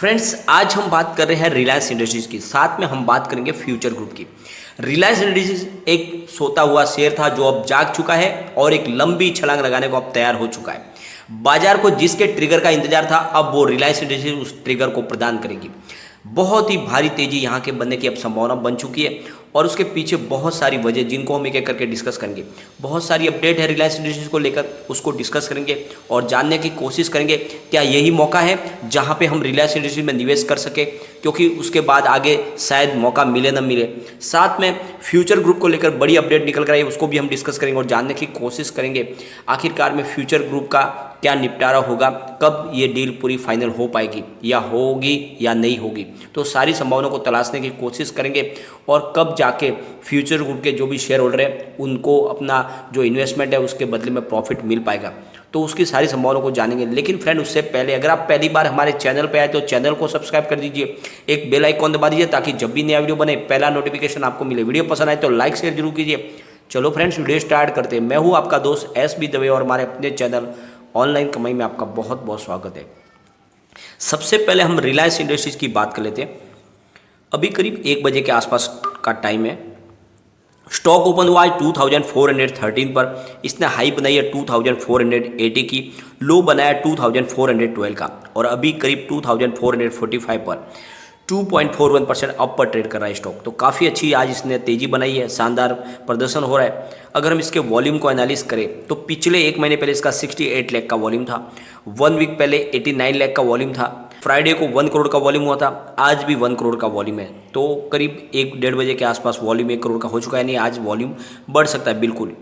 Friends, आज हम बात कर रहे हैं रिलायंस इंडस्ट्रीज की, साथ में हम बात करेंगे फ्यूचर ग्रुप की। रिलायंस इंडस्ट्रीज एक सोता हुआ शेयर था जो अब जाग चुका है और एक लंबी छलांग लगाने को अब तैयार हो चुका है। बाजार को जिसके ट्रिगर का इंतजार था, अब वो रिलायंस इंडस्ट्रीज उस ट्रिगर को प्रदान करेगी। बहुत ही भारी तेजी यहाँ के बनने की अब संभावना बन चुकी है और उसके पीछे बहुत सारी वजह जिनको हम एक एक करके डिस्कस करेंगे। बहुत सारी अपडेट है रिलायंस इंडस्ट्रीज को लेकर, उसको डिस्कस करेंगे और जानने की कोशिश करेंगे क्या यही मौका है जहाँ पे हम रिलायंस इंडस्ट्रीज में निवेश कर सके, क्योंकि उसके बाद आगे शायद मौका मिले न मिले। साथ में फ्यूचर ग्रुप को लेकर बड़ी अपडेट निकल कर आई है, उसको भी हम डिस्कस करेंगे और जानने की कोशिश करेंगे आखिरकार में फ्यूचर ग्रुप का क्या निपटारा होगा, कब ये डील पूरी फाइनल हो पाएगी या होगी या नहीं होगी। तो सारी संभावनाओं को तलाशने की कोशिश करेंगे और कब जाके फ्यूचर ग्रुप के जो भी शेयर होल्डर हैं उनको अपना जो इन्वेस्टमेंट है उसके बदले में प्रॉफिट मिल पाएगा, तो उसकी सारी संभावनाओं को जानेंगे। लेकिन फ्रेंड, उससे पहले अगर आप पहली बार हमारे चैनल पे आए तो चैनल को सब्सक्राइब कर दीजिए, एक बेल आइकॉन दबा दीजिए ताकि जब भी नया वीडियो बने पहला नोटिफिकेशन आपको मिले। वीडियो पसंद आए तो लाइक शेयर जरूर कीजिए। चलो फ्रेंड्स, वीडियो स्टार्ट करते हैं। मैं हूँ आपका दोस्त SB दवे और हमारे अपने चैनल ऑनलाइन कमाई में आपका बहुत बहुत स्वागत है। सबसे पहले हम रिलायंस इंडस्ट्रीज की बात कर लेते हैं। अभी करीब 1 बजे के आसपास का टाइम है। स्टॉक ओपन हुआ है 2413 पर, इसने हाई बनाई है 2480 की, लो बनाया 2412 का और अभी करीब 2445 पर 2.41% अप पर ट्रेड कर रहा है स्टॉक। तो काफ़ी अच्छी आज इसने तेजी बनाई है, शानदार प्रदर्शन हो रहा है। अगर हम इसके वॉल्यूम को एनालिस करें तो पिछले 1 महीने पहले इसका 68 लाख का वॉल्यूम था, 1 वीक पहले 89 लाख का वॉल्यूम था, फ्राइडे को 1 करोड़ का वॉल्यूम हुआ था, आज भी 1 करोड़ का वॉल्यूम है। तो करीब 1-1.5 बजे के आसपास वॉल्यूम 1 करोड़ का हो चुका है, यानी आज वॉल्यूम बढ़ सकता है बिल्कुल।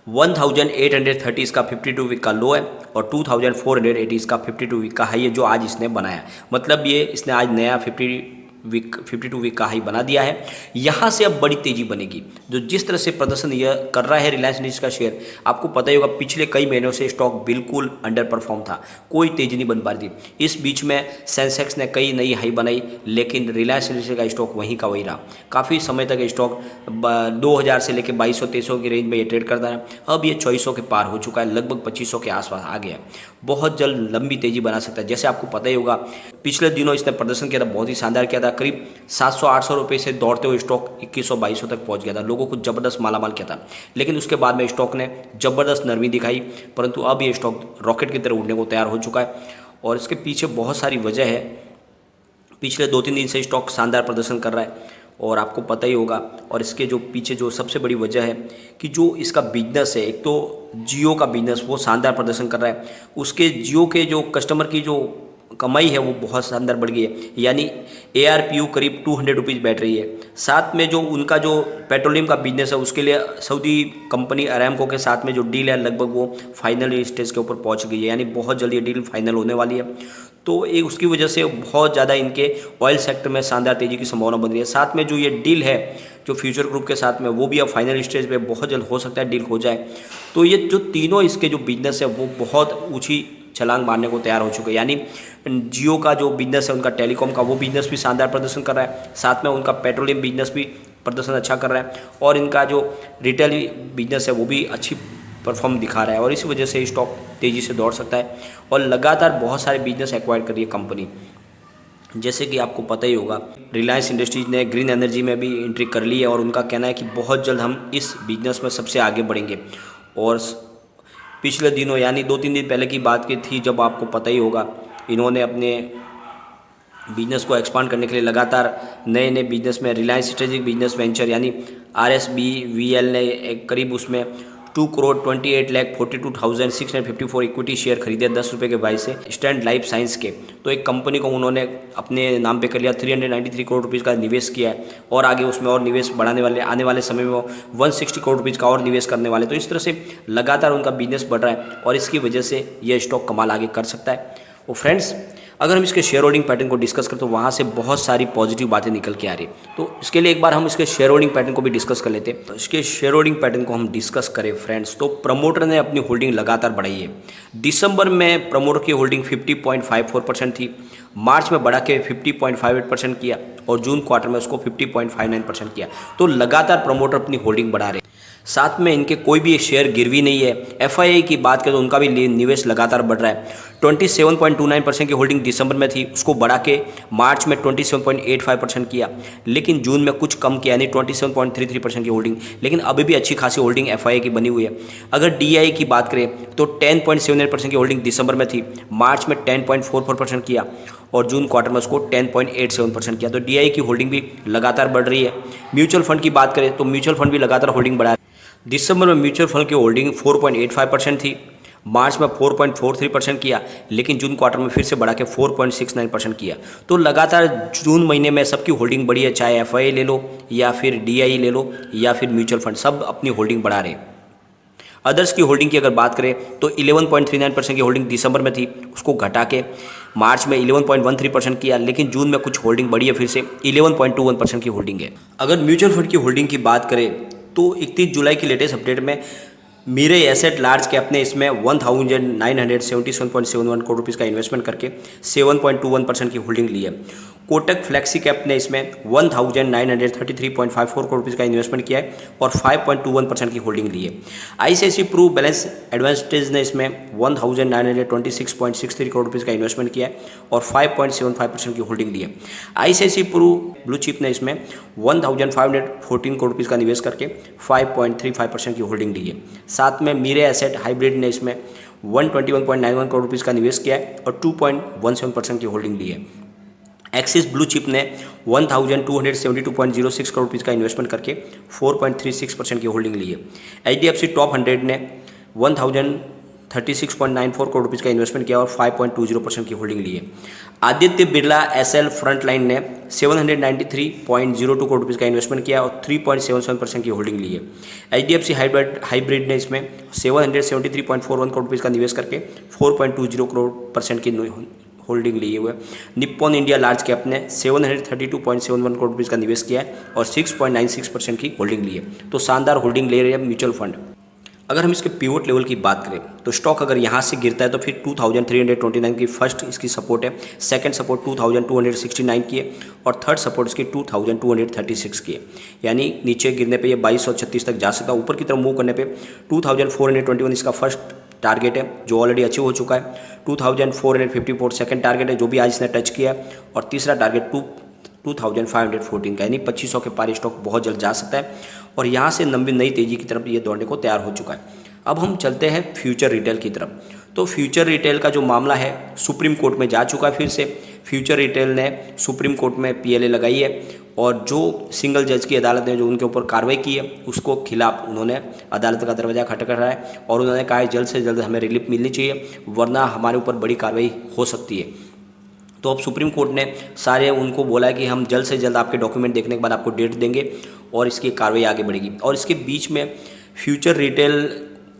1830 इसका 52 वीक का लो है और 2480 इसका 52 वीक का हाई है जो आज इसने बनाया। मतलब ये इसने आज नया 52 वीक का हाई बना दिया है। यहाँ से अब बड़ी तेजी बनेगी। जो जिस तरह से प्रदर्शन यह कर रहा है रिलायंस इंडस्ट्रीज का शेयर, आपको पता ही होगा पिछले कई महीनों से स्टॉक बिल्कुल अंडर परफॉर्म था, कोई तेजी नहीं बन पा रही थी। इस बीच में सेंसेक्स ने कई नई हाई बनाई, लेकिन रिलायंस इंडस्ट्रीज का स्टॉक वहीं का वही रहा। काफ़ी समय तक स्टॉक 2000 से लेकर 2200-2300 की रेंज में ये ट्रेड करता है। अब ये 2400 के पार हो चुका है, लगभग 2500 के आसपास आ गया है। बहुत जल्द लंबी तेजी बना सकता है। जैसे आपको पता ही होगा पिछले दिनों इसने प्रदर्शन किया था, बहुत ही शानदार किया था। करीब 700-800 रुपये से दौड़ते हुए स्टॉक 2100-2200 तक पहुंच गया था, लोगों को जबरदस्त मालामाल किया था। लेकिन उसके बाद में स्टॉक ने जबरदस्त नरमी दिखाई, परंतु अब ये स्टॉक रॉकेट की तरह उड़ने को तैयार हो चुका है और इसके पीछे बहुत सारी वजह है। पिछले 2-3 दिन से स्टॉक शानदार प्रदर्शन कर रहा है और आपको पता ही होगा। और इसके जो पीछे जो सबसे बड़ी वजह है कि जो इसका बिजनेस है, एक तो जियो का बिजनेस वो शानदार प्रदर्शन कर रहा है। उसके जियो के जो कस्टमर की जो कमाई है वो बहुत शानदार बढ़ गई है, यानी ARPU करीब 200 रुपीज़ बैठ रही है। साथ में जो उनका जो पेट्रोलियम का बिजनेस है उसके लिए सऊदी कंपनी अरामको के साथ में जो डील है लगभग वो फाइनल स्टेज के ऊपर पहुंच गई है, यानी बहुत जल्दी ये डील फाइनल होने वाली है। तो एक उसकी वजह से बहुत ज़्यादा इनके ऑयल सेक्टर में शानदार तेजी की संभावना बन रही है। साथ में जो ये डील है जो फ्यूचर ग्रुप के साथ में, वो भी अब फाइनल स्टेज पे बहुत जल्द हो सकता है डील हो जाए। तो ये जो तीनों इसके जो बिजनेस है वो बहुत ऊँची छलांग मारने को तैयार हो चुके हैं। यानी जियो का जो बिजनेस है उनका टेलीकॉम का, वो बिजनेस भी शानदार प्रदर्शन कर रहा है। साथ में उनका पेट्रोलियम बिजनेस भी प्रदर्शन अच्छा कर रहा है और इनका जो रिटेल बिजनेस है वो भी अच्छी परफॉर्म दिखा रहा है और इसी वजह से स्टॉक तेज़ी से दौड़ सकता है। और लगातार बहुत सारे बिजनेस एक्वायर कर रही है कंपनी। जैसे कि आपको पता ही होगा रिलायंस इंडस्ट्रीज ने ग्रीन एनर्जी में भी एंट्री कर ली है और उनका कहना है कि बहुत जल्द हम इस बिजनेस में सबसे आगे बढ़ेंगे। और पिछले दिनों यानी 2-3 दिन पहले की बात की थी जब आपको पता ही होगा इन्होंने अपने बिजनेस को एक्सपांड करने के लिए लगातार नए नए बिजनेस में रिलायंस स्ट्रेटेजिक बिजनेस वेंचर यानी RSBVL ने एक करीब उसमें 2,28,42,654 इक्विटी शेयर खरीदे 10 रुपये के भाई से स्टैंड लाइफ साइंस के। तो एक कंपनी को उन्होंने अपने नाम पे कर लिया, 393 करोड़ रुपीज़ का निवेश किया है और आगे उसमें और निवेश बढ़ाने वाले, आने वाले समय में वो 160 करोड़ रुपीज़ का और निवेश करने वाले। तो इस तरह से लगातार उनका बिजनेस बढ़ रहा है और इसकी वजह से यह स्टॉक कमाल आगे कर सकता है। और फ्रेंड्स, अगर हम इसके शेयर होल्डिंग पैटर्न को डिस्कस करें तो वहाँ से बहुत सारी पॉजिटिव बातें निकल के आ रही है। तो इसके लिए एक बार हम इसके शेयर होल्डिंग पैटर्न को भी डिस्कस कर लेते हैं। तो इसके शेयर होल्डिंग पैटर्न को हम डिस्कस करें फ्रेंड्स, तो प्रमोटर ने अपनी होल्डिंग लगातार बढ़ाई है। दिसंबर में प्रमोटर की होल्डिंग 50.54% थी, मार्च में बढ़ा के 50.58% किया और जून क्वार्टर में उसको 50.59% किया। तो लगातार प्रमोटर अपनी होल्डिंग बढ़ा रहे हैं। साथ में इनके कोई भी शेयर गिरवी नहीं है। एफआईआई की बात करें तो उनका भी निवेश लगातार बढ़ रहा है। 27.29% की होल्डिंग दिसंबर में थी, उसको बढ़ा के मार्च में 27.85% किया, लेकिन जून में कुछ कम किया, यानी 27.33% की होल्डिंग, लेकिन अभी भी अच्छी खासी होल्डिंग एफआईआई की बनी हुई है। अगर डीआई की बात करें तो 10.78% की होल्डिंग दिसंबर में थी, मार्च में 10.44% किया और जून क्वार्टर में उसको 10.87% किया। तो डीआई की होल्डिंग भी लगातार बढ़ रही है। म्यूचुअल फंड की बात करें तो म्यूचुअल फंड भी लगातार होल्डिंग बढ़ा है। दिसंबर में म्यूचुअल फंड की होल्डिंग 4.85% थी, मार्च में 4.43% किया, लेकिन जून क्वार्टर में फिर से बढ़ा के 4.69% किया। तो लगातार जून महीने में सबकी होल्डिंग बढ़ी है, चाहे एफआईआई ले लो या फिर डीआई ले लो या फिर म्यूचुअल फंड, सब अपनी होल्डिंग बढ़ा रहे हैं। अदर्स की होल्डिंग की अगर बात करें तो 11.39% की होल्डिंग दिसंबर में थी, उसको घटा के मार्च में 11.13% किया, लेकिन जून में कुछ होल्डिंग बढ़ी है, फिर से 11.21% की होल्डिंग है। अगर म्यूचुअल फंड की होल्डिंग की बात करें तो 31 जुलाई की लेटेस्ट अपडेट में मीरे एसेट लार्ज कैप ने इसमें 1977.71 करोड़ रुपीज़ का इन्वेस्टमेंट करके 7.21% की होल्डिंग ली है। कोटक फ्लेक्सी कैप ने इसमें 1933.54 करोड़ रुपीज़ का इन्वेस्टमेंट किया है और 5.21% की होल्डिंग ली है। आईसीआईसीआई प्रू बैलेंस एडवांटेज ने इसमें 1926.63 करोड़ रुपीज़ का इन्वेस्टमेंट किया है और 5.75% की होल्डिंग ली है। आईसीआईसीआई प्रू ब्लू चिप ने इसमें 1514 करोड़ रुपीज़ का निवेश करके 5.35% की होल्डिंग ली है। साथ में मीरे एसेट हाइब्रिड ने इसमें 121.91 करोड़ रुपीज़ का निवेश किया है और 2.17% की होल्डिंग ली है। एक्सिस ब्लू चिप ने 1272.06 करोड़ रुपीज़ का इन्वेस्टमेंट करके 4.36% की होल्डिंग ली है। एचडीएफसी टॉप 100 ने 1036.94 करोड़ रुपीज़ का इन्वेस्टमेंट किया और 5.20% की होल्डिंग ली है। आदित्य बिरला एसएल फ्रंटलाइन ने 793.02 करोड़ रुपीज़ का इन्वेस्टमेंट किया और 3.77% की होल्डिंग ली है। एचडीएफसी हाइब्रिड ने इसमें 773.41 करोड़ रुपीज़ का निवेश करके 4.20% की होल्डिंग ली हुई है। निप्पॉन इंडिया लार्ज कैप ने 732.71 करोड़ रुपीज़ का निवेश किया है और 6.96% की होल्डिंग ली है। तो शानदार होल्डिंग ले रहे हैं म्यूचुअल फंड। अगर हम इसके पिवोट लेवल की बात करें तो स्टॉक अगर यहाँ से गिरता है तो फिर 2329 की फर्स्ट इसकी सपोर्ट है, सेकंड सपोर्ट 2269 की है और थर्ड सपोर्ट इसकी 2236 की है, यानी नीचे गिरने पे ये 2236 तक जा सकता है। ऊपर की तरफ मूव करने पे 2421 इसका फर्स्ट टारगेट है जो ऑलरेडी अचीव हो चुका है। 2454 सेकंड टारगेट है जो भी आज इसने टच किया है और तीसरा टारगेट 2514 का, यानी 2500 के पार स्टॉक बहुत जल्द जा सकता है और यहाँ से लंबी नई तेजी की तरफ ये दौड़ने को तैयार हो चुका है। अब हम चलते हैं फ्यूचर रिटेल की तरफ। तो फ्यूचर रिटेल का जो मामला है सुप्रीम कोर्ट में जा चुका है। फिर से फ्यूचर रिटेल ने सुप्रीम कोर्ट में पीएलए लगाई है और जो सिंगल जज की अदालत ने जो उनके ऊपर कार्रवाई की है उसको खिलाफ उन्होंने अदालत का दरवाजा खटखटाया है और उन्होंने कहा है जल्द से जल्द हमें रिलीफ मिलनी चाहिए वरना हमारे ऊपर बड़ी कार्रवाई हो सकती है। तो अब सुप्रीम कोर्ट ने सारे उनको बोला है कि हम जल्द से जल्द आपके डॉक्यूमेंट देखने के बाद आपको डेट देंगे और इसकी कार्रवाई आगे बढ़ेगी। और इसके बीच में फ्यूचर रिटेल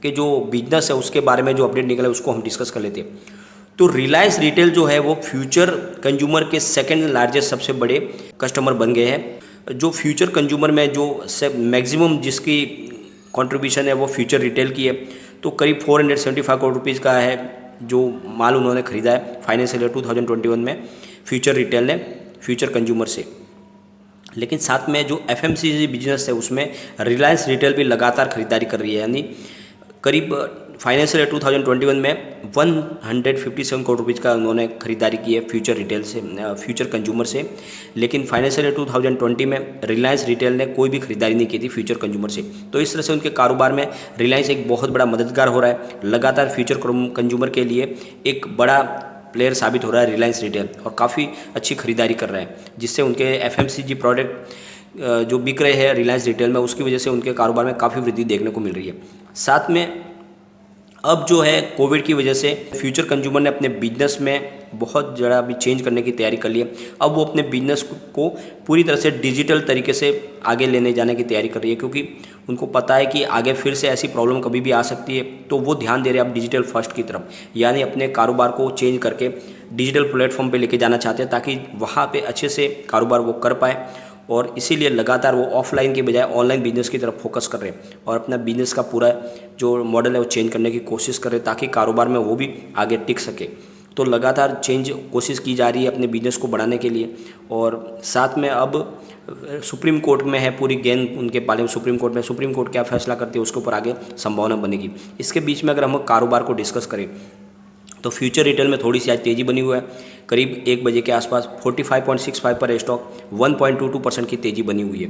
के जो बिजनेस है उसके बारे में जो अपडेट निकला है उसको हम डिस्कस कर लेते हैं। तो रिलायंस रिटेल जो है वो फ्यूचर कंज्यूमर के सेकंड लार्जेस्ट सबसे बड़े कस्टमर बन गए हैं। जो फ्यूचर कंज्यूमर में जो मैक्सिमम जिसकी कंट्रीब्यूशन है वो फ्यूचर रिटेल की है, तो करीब 475 करोड़ रुपीज़ का है जो माल उन्होंने खरीदा है फाइनेंशियल ईयर 2021 में फ्यूचर रिटेल ने फ्यूचर कंज्यूमर से। लेकिन साथ में जो एफएमसीजी बिजनेस है उसमें रिलायंस रिटेल भी लगातार खरीदारी कर रही है, यानी करीब फाइनेंशियल ईयर 2021 में 157 करोड़ रुपीज़ का उन्होंने खरीदारी की है फ्यूचर रिटेल से, फ्यूचर कंज्यूमर से। लेकिन फाइनेंशियल ईयर 2020 में रिलायंस रिटेल ने कोई भी खरीदारी नहीं की थी फ्यूचर कंज्यूमर से। तो इस तरह से उनके कारोबार में रिलायंस एक बहुत बड़ा मददगार हो रहा है, लगातार फ्यूचर कंज्यूमर के लिए एक बड़ा प्लेयर साबित हो रहा है रिलायंस रिटेल और काफ़ी अच्छी खरीदारी कर रहा है, जिससे उनके एफएमसीजी प्रोडक्ट जो बिक रहे हैं रिलायंस रिटेल में उसकी वजह से उनके कारोबार में काफ़ी वृद्धि देखने को मिल रही है। साथ में अब जो है कोविड की वजह से फ्यूचर कंज्यूमर ने अपने बिजनेस में बहुत ज़्यादा अभी चेंज करने की तैयारी कर ली है। अब वो अपने बिजनेस को पूरी तरह से डिजिटल तरीके से आगे लेने जाने की तैयारी कर रही है, क्योंकि उनको पता है कि आगे फिर से ऐसी प्रॉब्लम कभी भी आ सकती है। तो वो ध्यान दे रहे हैं अब डिजिटल फर्स्ट की तरफ, यानी अपने कारोबार को चेंज करके डिजिटल प्लेटफॉर्म पर लेके जाना चाहते हैं ताकि वहाँ पर अच्छे से कारोबार वो कर पाए। और इसीलिए लगातार वो ऑफलाइन के बजाय ऑनलाइन बिजनेस की तरफ फोकस कर रहे हैं और अपना बिजनेस का पूरा जो मॉडल है वो चेंज करने की कोशिश कर रहे हैं ताकि कारोबार में वो भी आगे टिक सके। तो लगातार कोशिश की जा रही है अपने बिजनेस को बढ़ाने के लिए। और साथ में अब सुप्रीम कोर्ट में है पूरी गेंद उनके पाले में, सुप्रीम कोर्ट क्या फैसला करती है उसके ऊपर आगे संभावना बनेगी। इसके बीच में अगर हम कारोबार को डिस्कस करें तो फ्यूचर रिटेल में थोड़ी सी आज तेज़ी बनी हुई है। करीब 1 बजे के आसपास 45.65 पर स्टॉक 1.22% की तेज़ी बनी हुई है।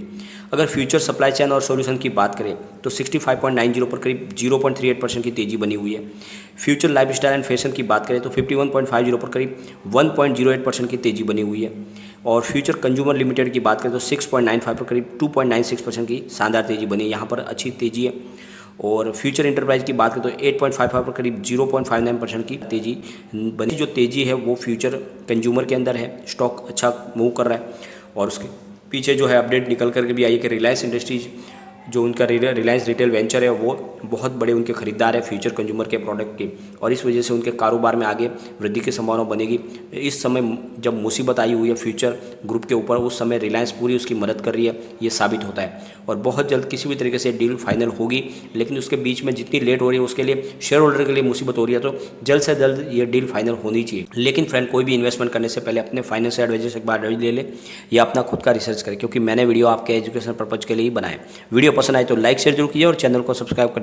अगर फ्यूचर सप्लाई चेन और सॉल्यूशन की बात करें तो 65.90 पर करीब 0.38% की तेज़ी बनी हुई है। फ्यूचर लाइफस्टाइल एंड फैशन की बात करें तो 51.50 पर करीब 1.08% की तेज़ी बनी हुई है। और फ्यूचर कंज्यूमर लिमिटेड की बात करें तो 6.95 पर करीब 2.96% की शानदार तेज़ी बनी है, यहाँ पर अच्छी तेज़ी है। और फ्यूचर इंटरप्राइज की बात करें तो 8.55 पर करीब 0.59% की तेज़ी बनी। जो तेज़ी है वो फ्यूचर कंज्यूमर के अंदर है, स्टॉक अच्छा मूव कर रहा है। और उसके पीछे जो है अपडेट निकल करके भी आई है कि रिलायंस इंडस्ट्रीज जो उनका रिलायंस रिटेल वेंचर है वो बहुत बड़े उनके खरीदार है फ्यूचर कंज्यूमर के प्रोडक्ट के, और इस वजह से उनके कारोबार में आगे वृद्धि की संभावना बनेगी। इस समय जब मुसीबत आई हुई है फ्यूचर ग्रुप के ऊपर, उस समय रिलायंस पूरी उसकी मदद कर रही है, ये साबित होता है। और बहुत जल्द किसी भी तरीके से डील फाइनल होगी, लेकिन उसके बीच में जितनी लेट हो रही है उसके लिए शेयर होल्डर के लिए मुसीबत हो रही है। तो जल्द से जल्द ये डील फाइनल होनी चाहिए। लेकिन फ्रेंड, कोई भी इन्वेस्टमेंट करने से पहले अपने फाइनेंशियल एडवाइजर से एक बार एडवाइस ले ले या अपना खुद का रिसर्च करें, क्योंकि मैंने वीडियो आपके एजुकेशन पर्पज के लिए ही बनाया। वीडियो पसंद आए तो लाइक शेयर जरूर कीजिए और चैनल को सब्सक्राइब कर दीजिए।